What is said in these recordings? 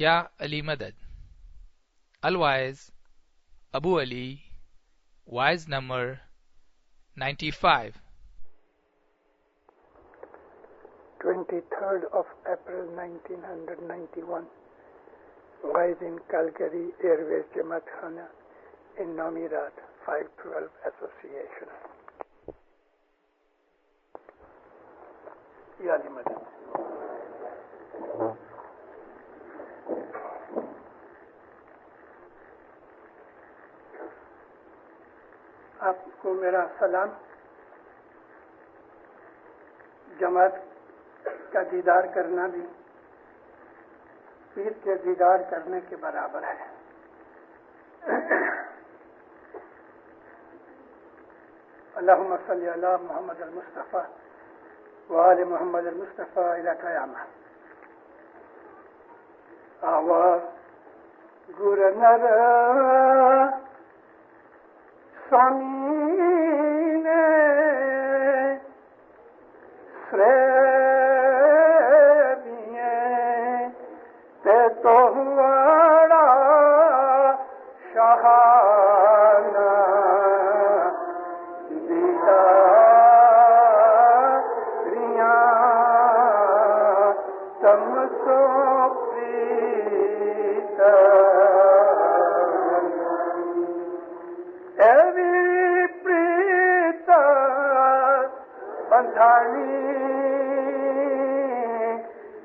یا علی مدد. الوائز ابو علی wise number 95. 23rd of April 1991. Live in Calgary Airways Jamaat Khana in Nomirat 512 Association. Yani madam. آپ کو میرا سلام. جماعت کا دیدار کرنا بھی پیر کے دیدار کرنے کے برابر ہے. اللہم صلی علی محمد المصطفیٰ وآل محمد المصطفیٰ الی قیامہ. آوا گورنر سامین سریبیے تے تو ہواڑا شہانہ دیداریاں تم سو پریتا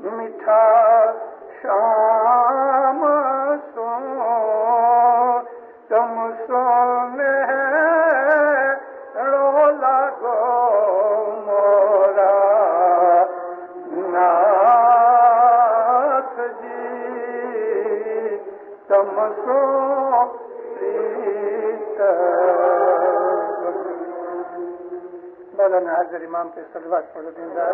میٹھا شام سو تم سونے رولا گو مورا ناتھ جی تم سو مولانا حاضر امام پہ صلوات پڑھو. دیندار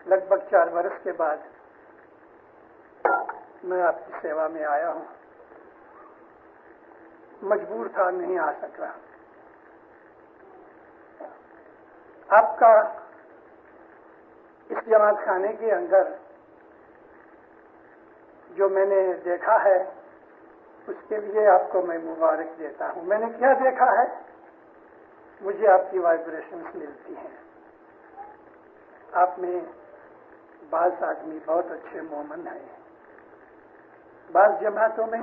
لگ بھگ 4 برس کے بعد میں آپ کی سیوا میں آیا ہوں. مجبور تھا, نہیں آ سکا. آپ کا اس جماعت خانے کے اندر جو میں نے دیکھا ہے اس کے لیے آپ کو میں مبارک دیتا ہوں. میں نے کیا دیکھا ہے؟ مجھے آپ کی وائبریشنز ملتی ہیں. آپ میں بعض آدمی بہت اچھے مومن ہیں. بعض جماعتوں میں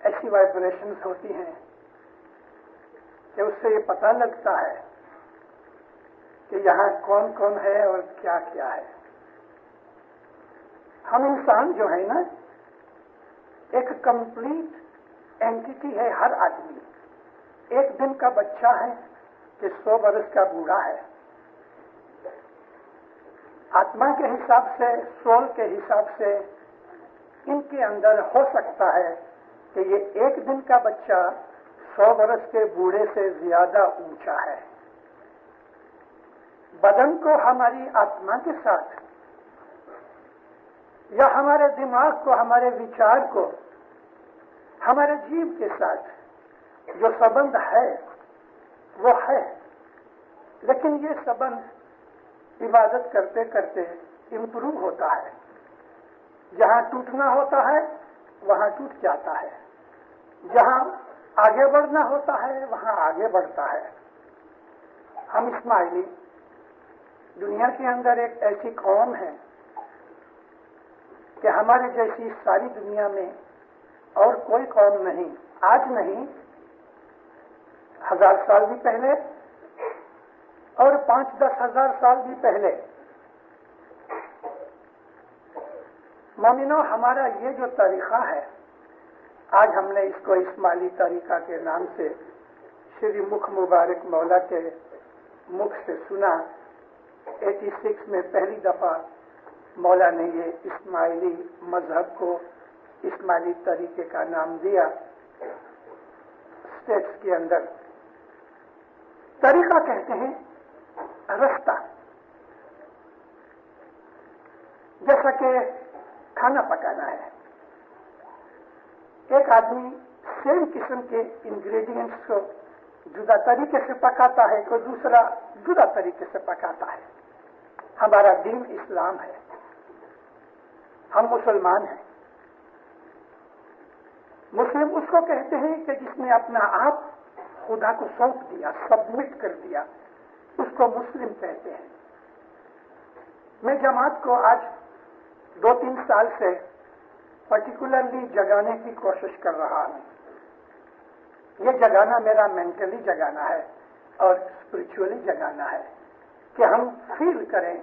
ایسی وائبریشنز ہوتی ہیں کہ اس سے یہ پتہ لگتا ہے کہ یہاں کون کون ہے اور کیا کیا ہے. ہم انسان جو ہے نا ایک کمپلیٹ اینٹیٹی ہے. ہر آدمی ایک دن کا بچہ ہے کہ 100 برس کا بوڑھا ہے. آتما کے حساب سے, سول کے حساب سے ان کے اندر ہو سکتا ہے کہ یہ ایک دن کا بچہ 100 برس کے بوڑھے سے زیادہ اونچا ہے. بدن کو ہماری آتما کے ساتھ یا ہمارے دماغ کو, ہمارے وچار کو ہمارے جیب کے ساتھ جو سبند ہے وہ ہے, لیکن یہ سبند عبادت کرتے کرتے امپروو ہوتا ہے. جہاں ٹوٹنا ہوتا ہے وہاں ٹوٹ جاتا ہے, جہاں آگے بڑھنا ہوتا ہے وہاں آگے بڑھتا ہے. ہم اسماعیلی دنیا کے اندر ایک ایسی قوم ہے کہ ہمارے جیسی ساری دنیا میں اور کوئی قوم نہیں, آج نہیں 1000 سال بھی پہلے اور 5-10 ہزار سال بھی پہلے. مومنو, ہمارا یہ جو طریقہ ہے آج ہم نے اس کو اسماعیلی طریقہ کے نام سے شری مکھ مبارک مولا کے مکھ سے سنا. 86 میں پہلی دفعہ مولا نے یہ اسماعیلی مذہب کو اسماعیلی طریقے کا نام دیا. اسٹیٹس کے اندر طریقہ کہتے ہیں رستہ. جیسا کہ کھانا پکانا ہے, ایک آدمی سیم قسم کے انگریڈینٹس کو जुदा तरीके से पकाता है, कोई दूसरा जुदा तरीके से पकाता है। हमारा दीन इस्लाम है, हम मुसलमान हैं। मुस्लिम उसको कहते हैं कि जिसने अपना आप खुदा को सौंप दिया, सबमिट कर दिया, उसको मुस्लिम कहते हैं। मैं जमात को आज 2-3 साल से पर्टिकुलरली जगाने की कोशिश कर रहा हूं। ये जगाना मेरा मेंटली जगाना है और स्पिरिचुअली जगाना है कि हम फील करें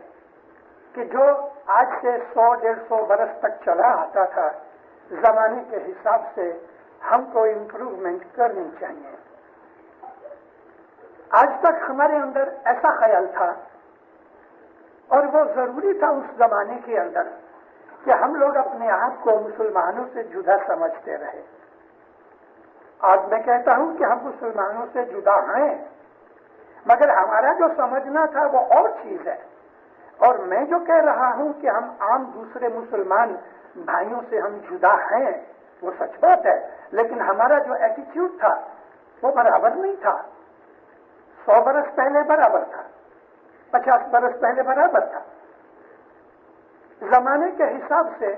कि जो आज से 100-150 बरस तक चला आता था, जमाने के हिसाब से हमको इम्प्रूवमेंट करनी चाहिए। आज तक हमारे अंदर ऐसा ख्याल था और वो जरूरी था उस जमाने के अंदर कि हम लोग अपने आप को मुसलमानों से जुदा समझते रहे। आज मैं कहता हूं कि हम मुसलमानों से जुदा हैं, मगर हमारा जो समझना था वो और चीज है। और मैं जो कह रहा हूं कि हम आम दूसरे मुसलमान भाइयों से हम जुदा हैं, वो सच बात है, लेकिन हमारा जो एटीट्यूड था वो बराबर नहीं था। 100 बरस पहले बराबर था, 50 बरस पहले बराबर था। जमाने के हिसाब से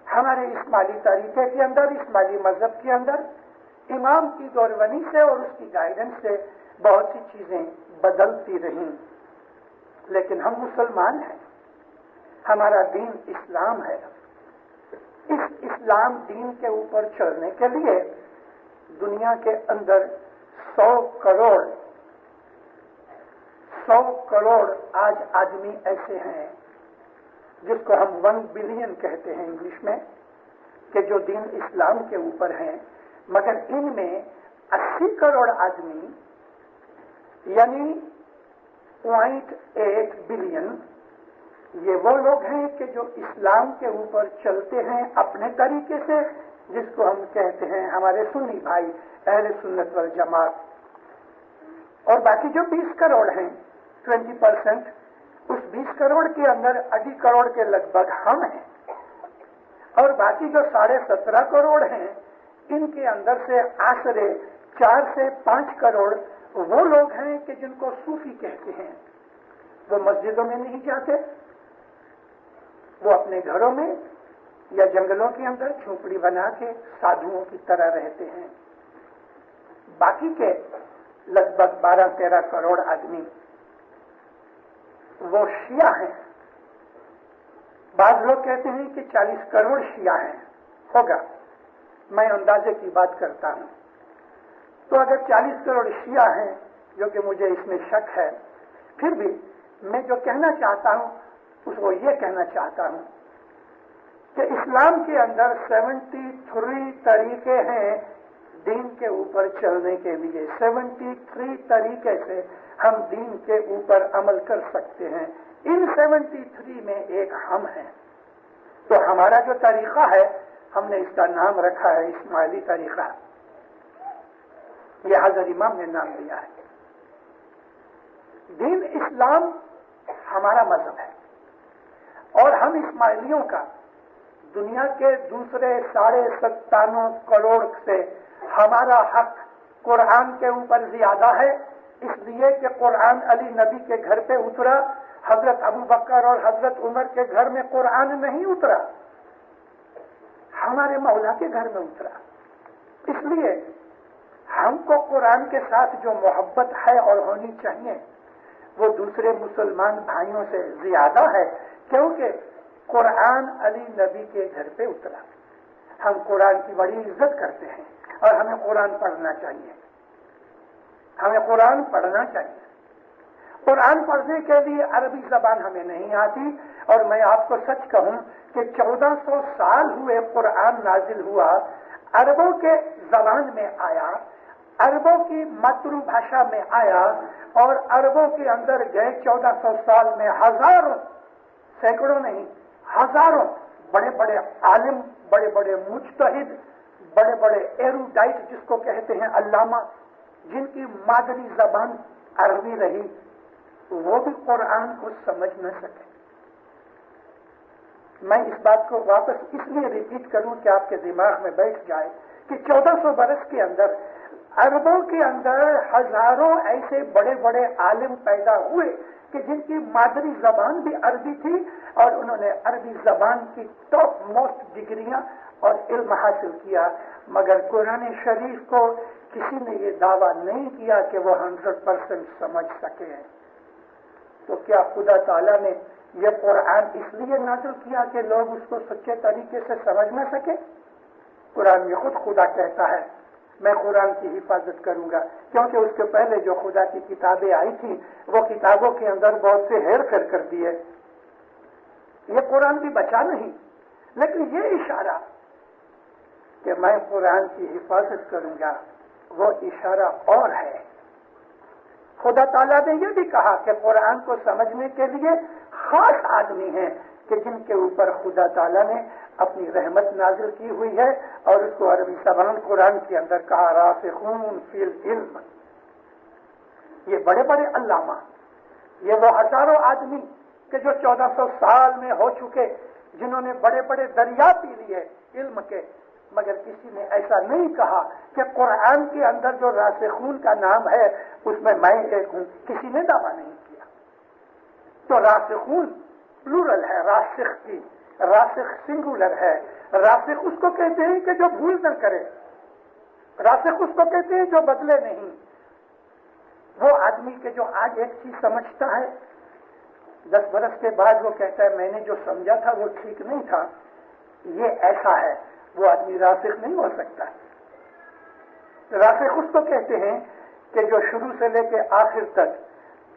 हमारे इस्माइली तरीके के अंदर, इस्माइली मजहब के अंदर इमाम की गौरवनी से और उसकी गाइडेंस से बहुत सी चीजें बदलती रहीं, लेकिन हम मुसलमान हैं, हमारा दीन इस्लाम है। इस इस्लाम दीन के ऊपर चलने के लिए दुनिया के अंदर 100 करोड़ आज आदमी ऐसे हैं जिसको हम 1 बिलियन कहते हैं इंग्लिश में, कि जो दीन इस्लाम के ऊपर हैं, मगर इनमें 80 करोड़ आदमी यानी 0.8 बिलियन ये वो लोग हैं कि जो इस्लाम के ऊपर चलते हैं अपने तरीके से, जिसको हम कहते हैं हमारे सुन्नी भाई अहले सुन्नत वल जमात। और बाकी जो 20 करोड़ हैं 20%, उस 20 करोड़ के अंदर 2.5 करोड़ के लगभग हम हैं, और बाकी जो 17.5 करोड़ हैं इनके अंदर से आसरे 4 से 5 करोड़ वो लोग हैं कि जिनको सूफी कहते हैं। वो मस्जिदों में नहीं जाते, वो अपने घरों में या जंगलों के अंदर झोपड़ी बना के साधुओं की तरह रहते हैं। बाकी के लगभग 12-13 करोड़ आदमी वो शिया हैं। बाज लोग कहते हैं कि 40 करोड़ शिया हैं, होगा, मैं अंदाजे की बात करता हूं। तो अगर 40 करोड़ शिया हैं, जो कि मुझे इसमें शक है, फिर भी मैं जो कहना चाहता हूं उसको ये कहना चाहता हूं कि इस्लाम के अंदर 73 तरीके हैं दीन के ऊपर चलने के लिए। 73 तरीके से हम दीन के ऊपर अमल कर सकते हैं। इन 73 में एक हम हैं। तो हमारा जो तरीका है, हमने इसका नाम रखा है इस्माइली तरीका। यह हज़रत इमाम ने नाम दिया है। दीन इस्लाम हमारा मजहब है और हम इस्माइलियों का दुनिया के दूसरे 97.5 करोड़ से हमारा हक कुरान के ऊपर ज्यादा है, इसलिए कि कुरान अली नबी के घर पे उतरा, हजरत अबू बकर और हजरत उमर के घर में कुरान नहीं उतरा, हमारे मौला के घर में उतरा। इसलिए हमको कुरान के साथ जो मोहब्बत है और होनी चाहिए वो दूसरे मुसलमान भाइयों से ज्यादा है, क्योंकि कुरान अली नबी के घर पे उतरा। हम कुरान की बड़ी इज्जत करते हैं और हमें कुरान पढ़ना चाहिए, हमें कुरान पढ़ना चाहिए। कुरान पढ़ने के लिए अरबी जबान हमें नहीं आती, और मैं आपको सच कहूं कि 1400 साल हुए कुरान नाजिल हुआ, अरबों के जबान में आया, अरबों की मातृभाषा में आया, और अरबों के अंदर गए 1400 साल में हजारों, सैकड़ों नहीं हजारों बड़े बड़े आलिम, बड़े बड़े मुज्तहिद, बड़े बड़े एरुडाइट जिसको कहते हैं अल्लामा, जिनकी मादरी जबान अरबी रही, वो भी कुरान को समझ न सके। मैं इस बात को वापस इसलिए रिपीट करूं कि आपके दिमाग में बैठ जाए कि 1400 बरस के अंदर अरबों के अंदर हजारों ऐसे बड़े बड़े आलिम पैदा हुए कि जिनकी मादरी जबान भी अरबी थी और उन्होंने अरबी जबान की टॉप मोस्ट डिग्रियां और इल्म हासिल किया, मगर कुरान शरीफ को किसी ने ये दावा नहीं किया कि वो 100% समझ सके। तो क्या खुदा ताला ने यह कुरान इसलिए नाज़िल किया कि लोग उसको सच्चे तरीके से समझ न सके? कुरान में खुद खुदा कहता है मैं कुरान की हिफाजत करूंगा, क्योंकि उसके पहले जो खुदा की किताबें आई थी वो किताबों के अंदर बहुत से हेर फेर कर दिए। ये कुरान भी बचा नहीं, लेकिन ये इशारा कि मैं कुरान की हिफाजत करूंगा वो इशारा और है। खुदा ताला ने यह भी कहा कि कुरान को समझने के लिए खास आदमी हैं कि जिनके ऊपर खुदा ताला ने अपनी रहमत नाजिल की हुई है, और उसको अरबी ज़बान कुरान के अंदर कहा रासिखून फिल इल्म। ये बड़े बड़े अल्लामा, ये वो हजारों आदमी के जो 1400 साल में हो चुके, जिन्होंने बड़े बड़े दरिया पी लिए इल्म के, मगर किसी ने ऐसा नहीं कहा कि कुरान के अंदर जो रासिखून का नाम है उसमें मैं एक हूं। किसी ने दावा नहीं किया। तो रासिखून प्लूरल है, रासिख की, रासिख सिंगुलर है। रासिख उसको कहते हैं कि जो भूल न करे, रासिख उसको कहते हैं जो बदले नहीं। वो आदमी के जो आज एक चीज समझता है 10 बरस के बाद वो कहता है मैंने जो समझा था वो ठीक नहीं था, ये ऐसा है, वो आदमी रासिख नहीं हो सकता। रासिख उसको कहते हैं कि जो शुरू से लेके आखिर तक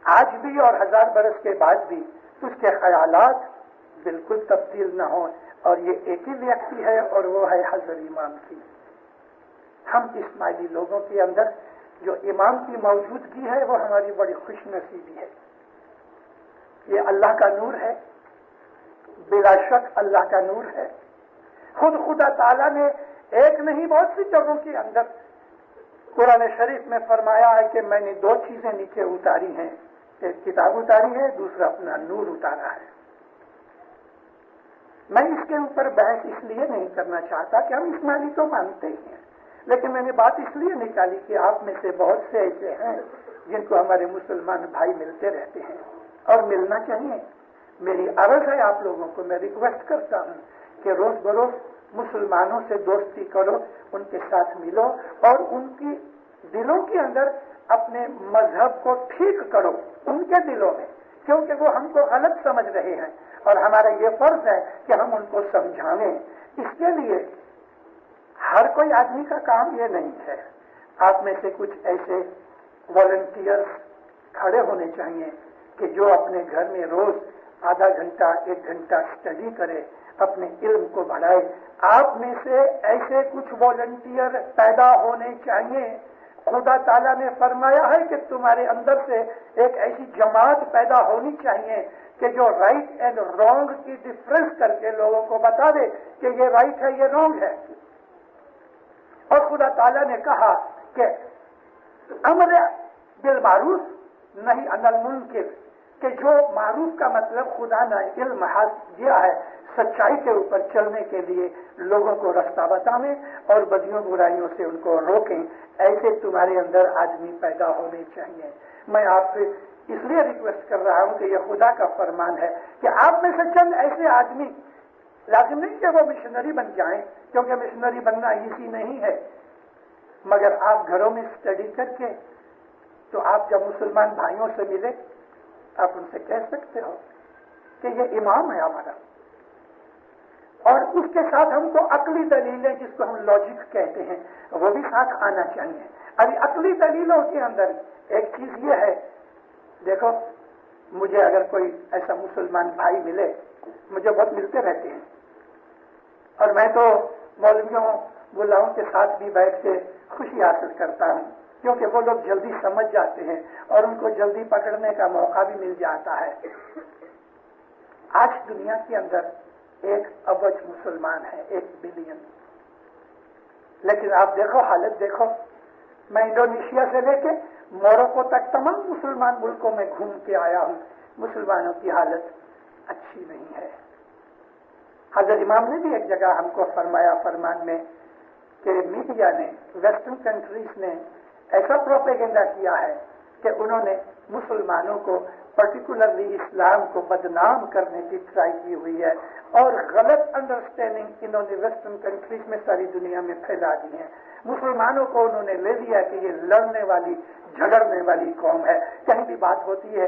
आज भी और 1000 बरस के बाद भी उसके ख्यालात बिल्कुल तब्दील न हो, और ये एक ही व्यक्ति है और वो है हजरत इमाम की। हम इस्माइली लोगों के अंदर जो इमाम की मौजूदगी है वो हमारी बड़ी खुशनसीबी है। ये अल्लाह का नूर है, बिला शक अल्लाह का नूर है। खुद खुदा ताला ने एक नहीं बहुत सी जगहों के अंदर कुरान शरीफ में फरमाया है कि मैंने 2 चीजें नीचे उतारी हैं, एक किताब उतारी है, दूसरा अपना नूर उतारा है। मैं इसके ऊपर बहस इसलिए नहीं करना चाहता कि हम इस्माइली तो मानते ही हैं, लेकिन मैंने बात इसलिए निकाली कि आप में से बहुत से ऐसे हैं जिनको हमारे मुसलमान भाई मिलते रहते हैं और मिलना चाहिए। मेरी अर्ज है आप लोगों को, मैं रिक्वेस्ट करता हूं कि रोज बरोज मुसलमानों से दोस्ती करो, उनके साथ मिलो और उनकी दिलों के अंदर अपने मजहब को ठीक करो उनके दिलों में, क्योंकि वो हमको गलत समझ रहे हैं और हमारा ये फर्ज है कि हम उनको समझाएं। इसके लिए हर कोई आदमी का काम ये नहीं है। आप में से कुछ ऐसे वॉलंटियर्स खड़े होने चाहिए कि जो अपने घर में रोज आधा घंटा 1 घंटा स्टडी करे, अपने इल्म को बढ़ाए। आप में से ऐसे कुछ वॉलंटियर पैदा होने चाहिए। खुदा ताला ने फरमाया है कि तुम्हारे अंदर से एक ऐसी जमात पैदा होनी चाहिए कि जो राइट एंड रॉन्ग की डिफरेंस करके लोगों को बता दे कि ये राइट है, ये रॉन्ग है। और खुदा ताला ने कहा कि अमर बिल मारूफ नहीं अनल मुनकिर, कि जो मारूफ का मतलब खुदा ने इल्म हासिल दिया है सच्चाई के ऊपर चलने के लिए लोगों को रास्ता बताएं और बदियों बुराइयों से उनको रोकें। ऐसे तुम्हारे अंदर आदमी पैदा होने चाहिए। मैं आपसे इसलिए रिक्वेस्ट कर रहा हूं कि यह खुदा का फरमान है कि आप में से चंद ऐसे आदमी, लाजिम नहीं कि वो मिशनरी बन जाएं, क्योंकि मिशनरी बनना इजी नहीं है, मगर आप घरों में स्टडी करके तो आप जब मुसलमान भाइयों से मिले आप उनसे कह सकते हो कि ये इमाम है हमारा, और उसके साथ हमको अकली दलीलें जिसको हम लॉजिक कहते हैं वो भी साथ आना चाहिए। अभी अकली दलीलों के अंदर एक चीज ये है, देखो मुझे अगर कोई ऐसा मुसलमान भाई मिले, मुझे बहुत मिलते रहते हैं और मैं तो मौलवियों मुल्लाओं के साथ भी बैठ के खुशी हासिल करता हूं, क्योंकि वो लोग जल्दी समझ जाते हैं और उनको जल्दी पकड़ने का मौका भी मिल जाता है। आज दुनिया के अंदर 1 अरब मुसलमान है, 1 बिलियन। लेकिन आप देखो हालत देखो, मैं इंडोनेशिया से लेके मोरक्को तक तमाम मुसलमान मुल्कों में घूम के आया हूं, मुसलमानों की हालत अच्छी नहीं है। हजरत इमाम ने भी एक जगह हमको फरमाया फरमान में कि मीडिया ने, वेस्टर्न कंट्रीज ने ऐसा प्रोपेगेंडा किया है कि उन्होंने मुसलमानों को, पर्टिकुलरली इस्लाम को बदनाम करने की ट्राई की हुई है और गलत अंडरस्टैंडिंग इन्होंने वेस्टर्न कंट्रीज में सारी दुनिया में फैला दी है। मुसलमानों को उन्होंने ले लिया कि ये लड़ने वाली, झगड़ने वाली कौम है, कहीं भी बात होती है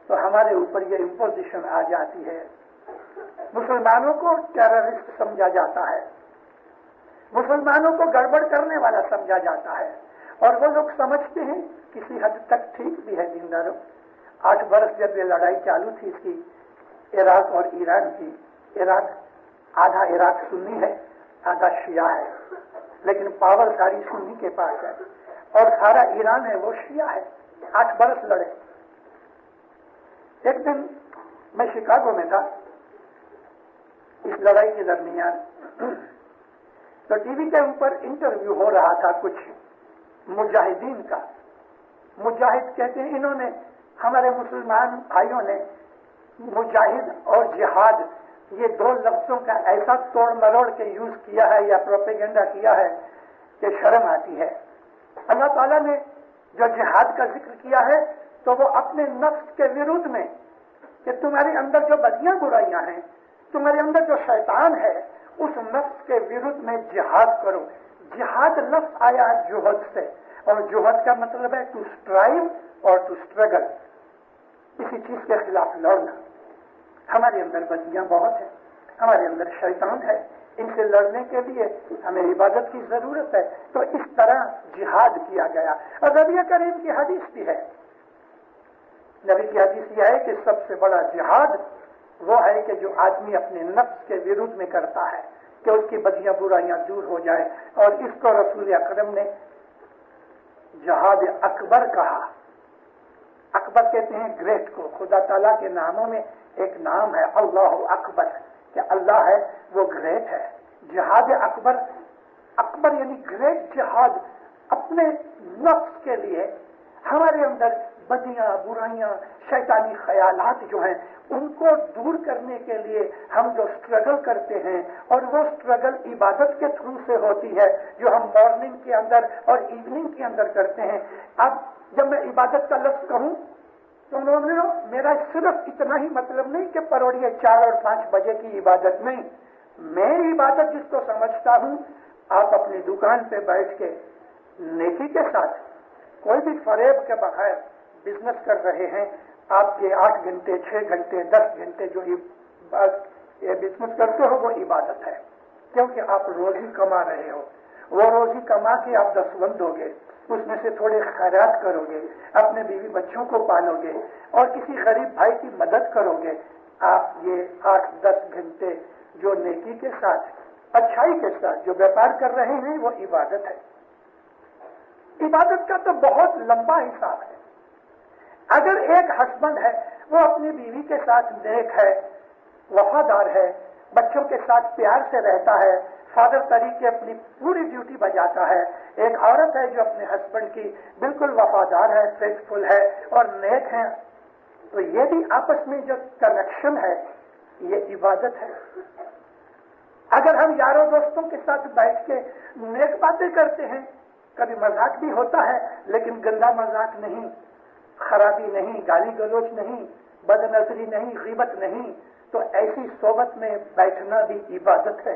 तो हमारे ऊपर ये इम्पोजिशन आ जाती है। मुसलमानों को टेररिस्ट समझा जाता है, मुसलमानों को गड़बड़ करने वाला समझा जाता है, और वो लोग समझते हैं किसी हद तक ठीक भी है दीनदारों। 8 बरस जब ये लड़ाई चालू थी इसकी इराक और ईरान की, इराक आधा इराक सुन्नी है, आधा शिया है, लेकिन पावर सारी सुन्नी के पास है, और सारा ईरान है वो शिया है। 8 बरस लड़े। एक दिन मैं शिकागो में था इस लड़ाई के दरमियान, तो टीवी के ऊपर इंटरव्यू हो रहा था कुछ मुजाहिदीन का। मुजाहिद कहते हैं, इन्होंने, हमारे मुसलमान भाइयों ने मुजाहिद और जिहाद ये 2 लफ्जों का ऐसा तोड़ मरोड़ के यूज किया है या प्रोपेगेंडा किया है कि शर्म आती है। अल्लाह ताला ने जो जिहाद का जिक्र किया है तो वो अपने नफ्स के विरुद्ध में, कि तुम्हारे अंदर जो बदियां बुराइयां हैं, तुम्हारे अंदर जो शैतान है, उस नफ्स के विरुद्ध में जिहाद करो। जिहाद लफ्ज आया है जुहद से, और जुहद का मतलब है टू स्ट्राइव और टू स्ट्रगल, किसी चीज के खिलाफ लड़ना। हमारे अंदर बदियां बहुत है, हमारे अंदर शैतान है, इनसे लड़ने के लिए हमें इबादत की जरूरत है। तो इस तरह जिहाद किया गया। और नबी करीम की हदीस भी है, नबी की हदीस यह है कि सबसे बड़ा जिहाद वो है कि जो आदमी अपने नफ्स के विरुद्ध में करता है, कि उसकी बदियां बुराइयां दूर हो जाए। और इसको रसूल अकरम ने जिहाद अकबर कहा। अकबर कहते हैं ग्रेट को। खुदा ताला के नामों में एक नाम है अल्लाह अकबर, कि अल्लाह है वो ग्रेट है। जिहाद अकबर, अकबर यानी ग्रेट जिहाद अपने नफ्स के लिए। हमारे अंदर बदियां बुराइयां शैतानी ख्यालात जो हैं उनको दूर करने के लिए हम जो स्ट्रगल करते हैं, और वो स्ट्रगल इबादत के थ्रू से होती है जो हम मॉर्निंग के अंदर और इवनिंग के अंदर करते हैं। अब जब मैं इबादत का लफ्ज कहूं तो उन्होंने, मेरा सिर्फ इतना ही मतलब नहीं कि परोड़िए 4 और 5 बजे की इबादत नहीं। मैं इबादत जिसको समझता हूं, आप अपनी दुकान पे बैठ के नेकी के साथ कोई भी फरेब के बगैर बिजनेस कर रहे हैं, आपके 8 घंटे 6 घंटे 10 घंटे जो ये बिजनेस करते हो वो इबादत है, क्योंकि आप रोजी कमा रहे हो। वो रोजी कमा के आप दसवंद दोगे, उसमें से थोड़े खैरात करोगे, अपने बीवी बच्चों को पालोगे और किसी गरीब भाई की मदद करोगे। आप ये 8-10 घंटे जो नेकी के साथ, अच्छाई के साथ जो व्यापार कर रहे हैं वो इबादत है। इबादत का तो बहुत लंबा हिसाब है। अगर एक हस्बैंड है वो अपनी बीवी के साथ नेक है, वफादार है, बच्चों के साथ प्यार से रहता है, फादर तरीके अपनी पूरी ड्यूटी बजाता है, एक औरत है जो अपने हस्बैंड की बिल्कुल वफादार है, फेथफुल है और नेक है, तो ये भी आपस में जो कनेक्शन है ये इबादत है। अगर हम यारों दोस्तों के साथ बैठ के नेक बातें करते हैं, कभी मजाक भी होता है लेकिन गंदा मजाक नहीं, खराबी नहीं, गाली गलौज नहीं, बदनजरी नहीं, गीबत नहीं, तो ऐसी सोबत में बैठना भी इबादत है।